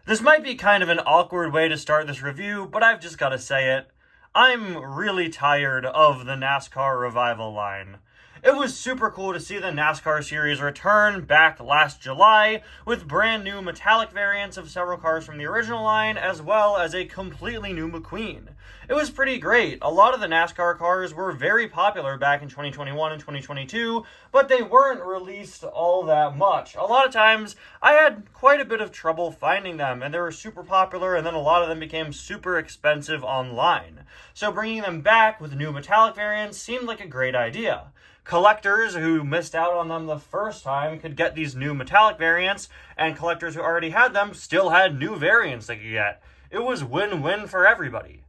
This might be kind of an awkward way to start this review, but I've just got to say it. I'm really tired of the NASCAR Revival line. It was super cool to see the NASCAR series return back last July with brand new metallic variants of several cars from the original line, as well as a completely new McQueen. It was pretty great. A lot of the NASCAR cars were very popular back in 2021 and 2022, but they weren't released all that much. A lot of times, I had quite a bit of trouble finding them, and they were super popular, and then a lot of them became super expensive online. So bringing them back with new metallic variants seemed like a great idea. Collectors who missed out on them the first time could get these new metallic variants, and collectors who already had them still had new variants they could get. It was win-win for everybody.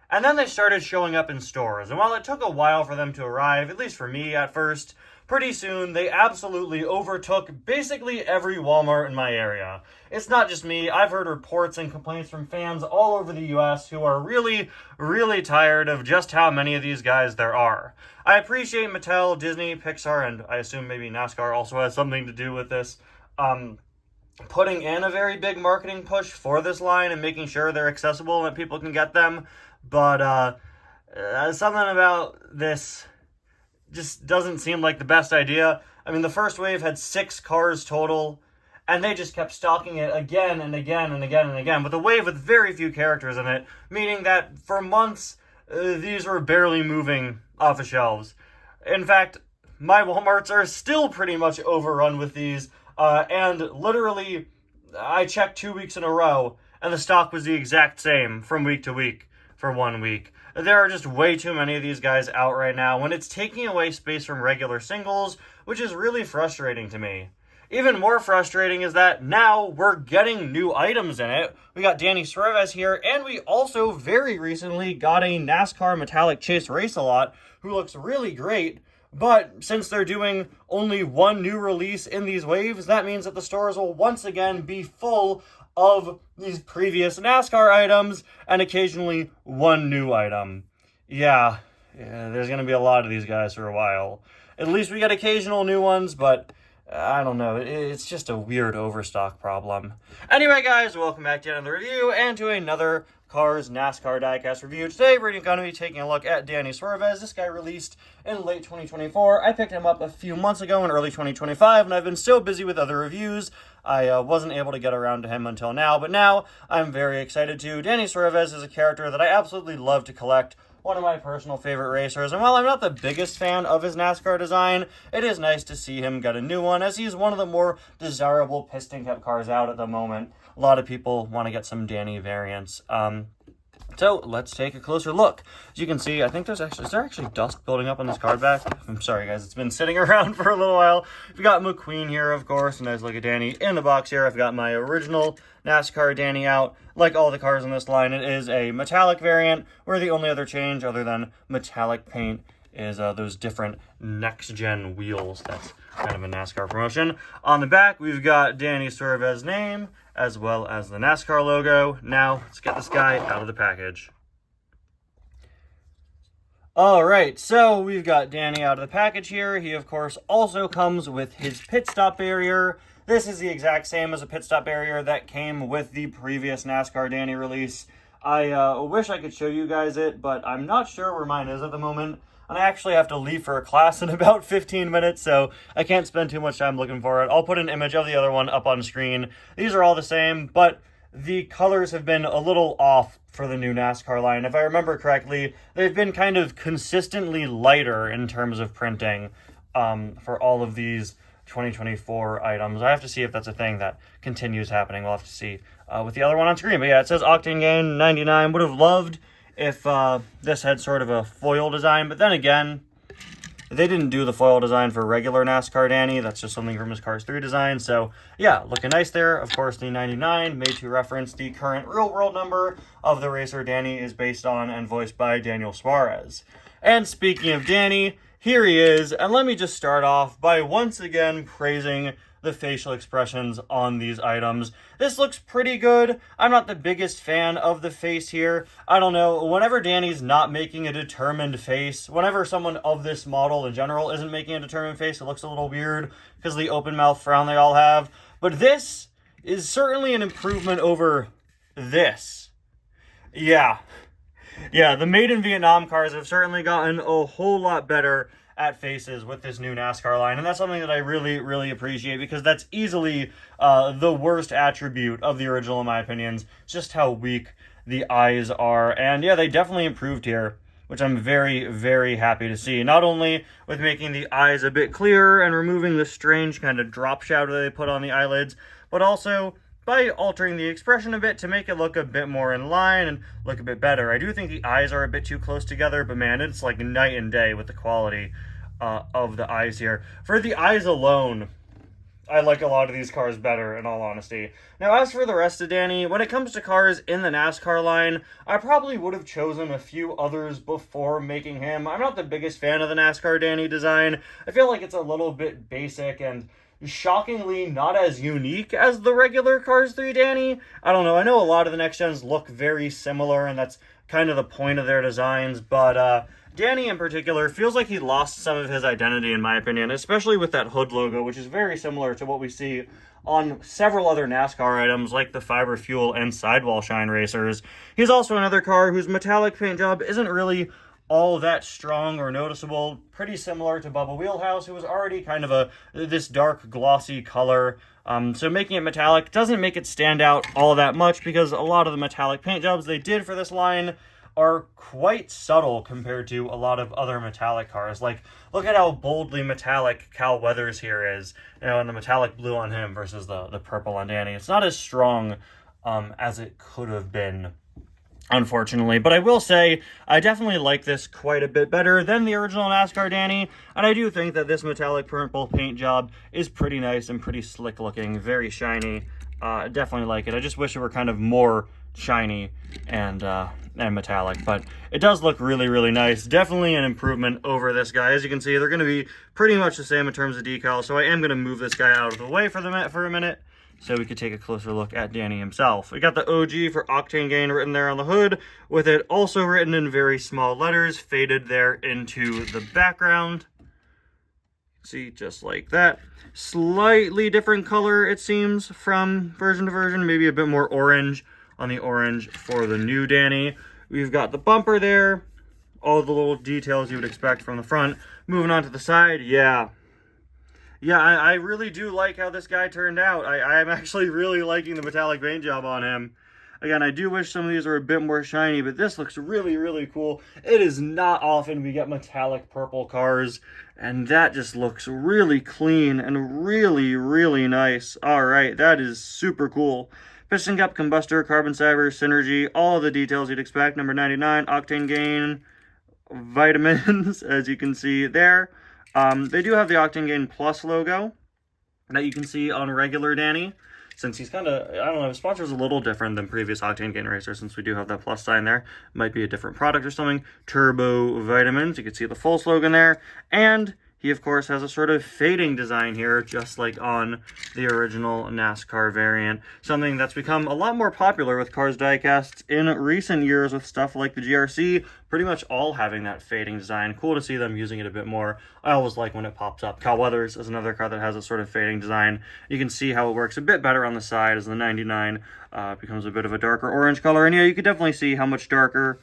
And then they started showing up in stores, and while it took a while for them to arrive, at least for me at first, pretty soon they absolutely overtook basically every Walmart in my area. It's not just me. I've heard reports and complaints from fans all over the US who are really, really tired of just how many of these guys there are. I appreciate Mattel, Disney, Pixar, and I assume maybe NASCAR also has something to do with this, putting in a very big marketing push for this line and making sure they're accessible and that people can get them. But something about this just doesn't seem like the best idea. I mean, the first wave had 6 cars total, and they just kept stocking it again and again and again and again, with a wave with very few characters in it, meaning that for months, these were barely moving off the shelves. In fact, my Walmarts are still pretty much overrun with these, and literally, I checked 2 weeks in a row, and the stock was the exact same from week to week for 1 week. There are just way too many of these guys out right now when it's taking away space from regular singles, which is really frustrating to me. Even more frustrating is that now we're getting new items in it. We got Danny Swervez here, and we also very recently got a NASCAR Metallic Chase Race-A-Lot who looks really great. But since they're doing only one new release in these waves, that means that the stores will once again be full of these previous NASCAR items and occasionally one new item. Yeah, there's going to be a lot of these guys for a while. At least we get occasional new ones, but I don't know. It's just a weird overstock problem. Anyway, guys, welcome back to another review and to another Cars NASCAR diecast review. Today, we're going to be taking a look at Danny Swervez. This guy released in late 2024. I picked him up a few months ago in early 2025, and I've been so busy with other reviews, I wasn't able to get around to him until now, but now I'm very excited to. Danny Swervez is a character that I absolutely love to collect, one of my personal favorite racers, and while I'm not the biggest fan of his NASCAR design, it is nice to see him get a new one, as he's one of the more desirable piston-kept cars out at the moment. A lot of people want to get some Danny variants. So let's take a closer look. As you can see, I think is there actually dust building up on this card back? I'm sorry, guys, it's been sitting around for a little while. We've got McQueen here, of course, a nice look at Danny in the box here. I've got my original NASCAR Danny out. Like all the cars in this line, it is a metallic variant, where the only other change other than metallic paint is those different next-gen wheels. That's kind of a NASCAR promotion. On the back, we've got Danny Swervez's name, as well as the NASCAR logo. Now, let's get this guy out of the package. Alright, so we've got Danny out of the package here. He, of course, also comes with his pit stop barrier. This is the exact same as a pit stop barrier that came with the previous NASCAR Danny release. I wish I could show you guys it, but I'm not sure where mine is at the moment. And I actually have to leave for a class in about 15 minutes, so I can't spend too much time looking for it. I'll put an image of the other one up on screen. These are all the same, but the colors have been a little off for the new NASCAR line. If I remember correctly, they've been kind of consistently lighter in terms of printing for all of these 2024 items. I have to see if that's a thing that continues happening. We'll have to see with the other one on screen. But yeah, it says Octane Gain 99. Would have loved if this had sort of a foil design, but then again, they didn't do the foil design for regular NASCAR Danny. That's just something from his Cars 3 design. So yeah, looking nice there. Of course, the 99 made to reference the current real-world number of the racer Danny is based on and voiced by Daniel Suarez. And speaking of Danny, here he is, and let me just start off by once again praising the facial expressions on these items. This looks pretty good. I'm not the biggest fan of the face here. I don't know, whenever Danny's not making a determined face, whenever someone of this model in general isn't making a determined face, it looks a little weird because of the open mouth frown they all have. But this is certainly an improvement over this. Yeah, the Made in Vietnam cars have certainly gotten a whole lot better at faces with this new NASCAR line, and that's something that I really, really appreciate, because that's easily the worst attribute of the original, in my opinion, just how weak the eyes are. And yeah, they definitely improved here, which I'm very, very happy to see. Not only with making the eyes a bit clearer and removing the strange kind of drop shadow they put on the eyelids, but also by altering the expression a bit to make it look a bit more in line and look a bit better. I do think the eyes are a bit too close together, but man, it's like night and day with the quality of the eyes here. For the eyes alone, I like a lot of these cars better, in all honesty. Now, as for the rest of Danny, when it comes to cars in the NASCAR line, I probably would have chosen a few others before making him. I'm not the biggest fan of the NASCAR Danny design. I feel like it's a little bit basic and shockingly not as unique as the regular Cars 3 Danny. I don't know, I know a lot of the next gens look very similar, and that's kind of the point of their designs, but Danny in particular feels like he lost some of his identity, in my opinion, especially with that hood logo, which is very similar to what we see on several other NASCAR items like the Fiber Fuel and Sidewall Shine racers. He's also another car whose metallic paint job isn't really all that strong or noticeable, pretty similar to Bubba Wheelhouse, who was already kind of this dark glossy color. So making it metallic doesn't make it stand out all that much, because a lot of the metallic paint jobs they did for this line are quite subtle compared to a lot of other metallic cars. Like, look at how boldly metallic Cal Weathers here is, and the metallic blue on him versus the purple on Danny. It's not as strong as it could have been, unfortunately. But I will say, I definitely like this quite a bit better than the original NASCAR Danny, and I do think that this metallic purple paint job is pretty nice and pretty slick looking, very shiny. Definitely like it. I just wish it were kind of more shiny and metallic, but it does look really, really nice. Definitely an improvement over this guy. As you can see, they're going to be pretty much the same in terms of decal, so I am going to move this guy out of the way for a minute so we could take a closer look at Danny himself. We got the OG for Octane Gain written there on the hood, with it also written in very small letters, faded there into the background. See, just like that. Slightly different color, it seems, from version to version, maybe a bit more orange on the orange for the new Danny. We've got the bumper there, all the little details you would expect from the front. Moving on to the side, yeah, I really do like how this guy turned out. I'm actually really liking the metallic paint job on him. Again, I do wish some of these were a bit more shiny, but this looks really, really cool. It is not often we get metallic purple cars, and that just looks really clean and really, really nice. All right, that is super cool. Piston cup, combustor, carbon fiber, synergy, all of the details you'd expect. Number 99, Octane Gain, vitamins, as you can see there. They do have the Octane Gain Plus logo that you can see on regular Danny, since he's kind of, I don't know, his sponsor is a little different than previous Octane Gain racers, since we do have that plus sign there. Might be a different product or something. Turbo Vitamins, you can see the full slogan there. And he, of course, has a sort of fading design here, just like on the original NASCAR variant. Something that's become a lot more popular with Cars diecasts in recent years, with stuff like the GRC, pretty much all having that fading design. Cool to see them using it a bit more. I always like when it pops up. Cal Weathers is another car that has a sort of fading design. You can see how it works a bit better on the side as the 99 becomes a bit of a darker orange color. And yeah, you can definitely see how much darker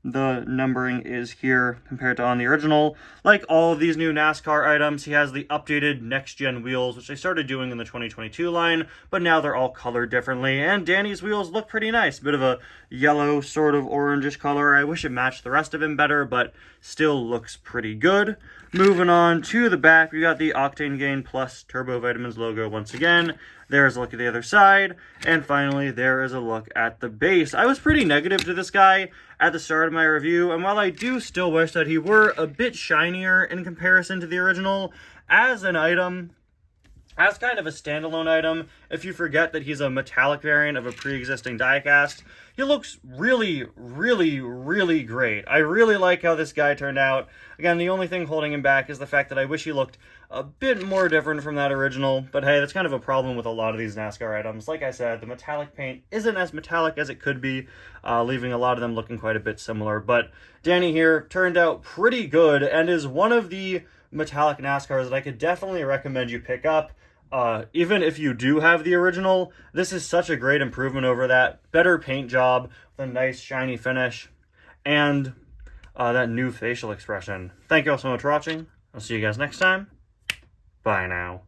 the numbering is here compared to on the original. Like all of these new NASCAR items, he has the updated next-gen wheels, which they started doing in the 2022 line, but now they're all colored differently, and Danny's wheels look pretty nice. Bit of a yellow, sort of orangish color. I wish it matched the rest of him better, but still looks pretty good. Moving on to the back, we got the Octane Gain Plus Turbo Vitamins logo once again. There's a look at the other side. And finally, there is a look at the base. I was pretty negative to this guy at the start of my review, and while I do still wish that he were a bit shinier in comparison to the original, as an item, as kind of a standalone item, if you forget that he's a metallic variant of a pre-existing diecast, he looks really, really, really great. I really like how this guy turned out. Again, the only thing holding him back is the fact that I wish he looked a bit more different from that original, but hey, that's kind of a problem with a lot of these NASCAR items. Like I said, the metallic paint isn't as metallic as it could be, leaving a lot of them looking quite a bit similar, but Danny here turned out pretty good and is one of the metallic NASCARs that I could definitely recommend you pick up. Even if you do have the original, this is such a great improvement over that. Better paint job, with a nice shiny finish, and that new facial expression. Thank you all so much for watching. I'll see you guys next time. Bye now.